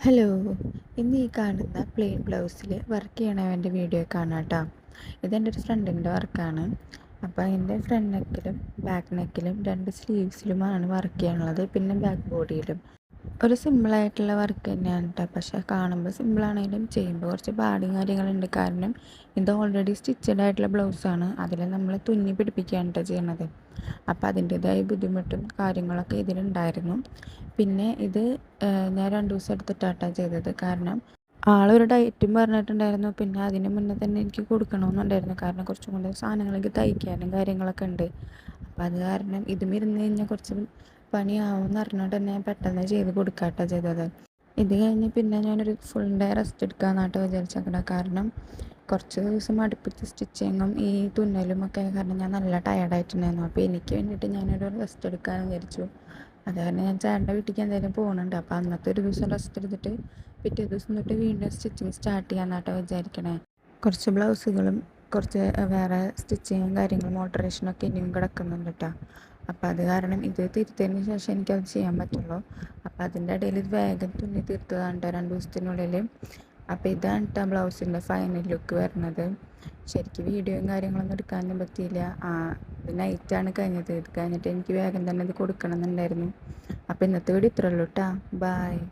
Hello, ഇന്ന് ഈ കാണുന്ന പ്ലെയിൻ ബ്ലൗസിൽ വർക്ക് ചെയ്യണവൻ്റെ വീഡിയോ കാണാം കേട്ടോ. ഇതെൻ്റെ ഒരു ഫ്രണ്ടിൻ്റെ വർക്കാണ്. അപ്പോൾ അതിൻ്റെ ഫ്രണ്ട് നെക്കിലും ബാക്ക് നെക്കിലും 2 സ്ലീവ്സിലുമാണ് വർക്ക് ചെയ്യാനുള്ളത്, പിന്നെ ബാക്ക് ബോഡിയിലും. ഒരു സിമ്പിളായിട്ടുള്ള വർക്ക് തന്നെയാണ് കേട്ടോ. പക്ഷേ കാണുമ്പോൾ സിമ്പിളാണെങ്കിലും ചെയ്യുമ്പോൾ കുറച്ച് പാടും കാര്യങ്ങളുണ്ട്. കാരണം ഇത് ഓൾറെഡി സ്റ്റിച്ചഡ് ആയിട്ടുള്ള ബ്ലൗസാണ്. അതിൽ നമ്മൾ തുന്നി പിടിപ്പിക്കുകയാണ് കേട്ടോ ചെയ്യണത്. അപ്പോൾ അതിൻ്റേതായ ബുദ്ധിമുട്ടും കാര്യങ്ങളൊക്കെ ഇതിലുണ്ടായിരുന്നു. പിന്നെ ഇത് ഞാൻ 2 ദിവസം എടുത്തിട്ടാണ് ചെയ്തത്. കാരണം ആളൊരു ഡയറ്റും പറഞ്ഞിട്ടുണ്ടായിരുന്നു. പിന്നെ അതിന് മുന്നേ തന്നെ എനിക്ക് കൊടുക്കണമെന്നുണ്ടായിരുന്നു. കാരണം കുറച്ചും കൂടെ സാധനങ്ങളൊക്കെ തയ്ക്കാനും കാര്യങ്ങളൊക്കെ ഉണ്ട്. അപ്പോൾ അത് കാരണം ഇതും ഇരുന്ന് കഴിഞ്ഞാൽ കുറച്ച് പണിയാവുമെന്ന് അറിഞ്ഞുകൊണ്ട് തന്നെ ഞാൻ പെട്ടെന്ന് ചെയ്ത് കൊടുക്കാട്ടോ ചെയ്തത്. ഇത് കഴിഞ്ഞ് പിന്നെ ഞാനൊരു ഫുൾ ഡേ റെസ്റ്റ് എടുക്കാമെന്നാട്ടോ വിചാരിച്ചേക്കണത്. കാരണം കുറച്ച് ദിവസം അടുപ്പിച്ച് സ്റ്റിച്ചിങ്ങും ഈ തുന്നലും ഒക്കെ കാരണം ഞാൻ നല്ല ടയർഡായിട്ടുണ്ടായിരുന്നു. അപ്പോൾ എനിക്ക് വേണ്ടിയിട്ട് ഞാനൊരു റെസ്റ്റ് എടുക്കാമെന്ന് വിചാരിച്ചു. അത് കാരണം ഞാൻ ചേട്ടൻ്റെ വീട്ടിലേക്ക് എന്തായാലും പോകുന്നുണ്ട്. അപ്പോൾ അന്നത്തെ ഒരു ദിവസം റെസ്റ്റ് എടുത്തിട്ട് പിറ്റേ ദിവസം തൊട്ട് വീണ്ടും സ്റ്റിച്ചിങ് സ്റ്റാർട്ട് ചെയ്യാമെന്നാട്ടോ വിചാരിക്കണേ. കുറച്ച് ബ്ലൗസുകളും കുറച്ച് വേറെ സ്റ്റിച്ചിങ്ങും കാര്യങ്ങളും ഓൾട്ടറേഷനൊക്കെ ഇനിയും കിടക്കുന്നുണ്ട് കേട്ടോ. അപ്പോൾ അത് കാരണം ഇത് തീർത്തതിന് ശേഷം എനിക്കത് ചെയ്യാൻ പറ്റുള്ളൂ. അപ്പോൾ അതിൻ്റെ ഇടയിൽ ഇത് വേഗം തുന്നി തീർത്തതാണ് കേട്ടോ 2 ദിവസത്തിനുള്ളിൽ. അപ്പോൾ ഇതാണ് കേട്ടോ ബ്ലൗസിൻ്റെ ഫൈനൽ ലുക്ക് വരുന്നത്. ശരിക്കും വീഡിയോയും കാര്യങ്ങളൊന്നും എടുക്കാനും പറ്റിയില്ല. ഇത് നൈറ്റാണ് കഴിഞ്ഞത്. ഇത് കഴിഞ്ഞിട്ട് എനിക്ക് വേഗം തന്നെ ഇത് കൊടുക്കണം എന്നുണ്ടായിരുന്നു. അപ്പോൾ ഇന്നത്തെ വീഡിയോ ഇത്രയേ ഉള്ളൂ കേട്ടോ. ബായ്.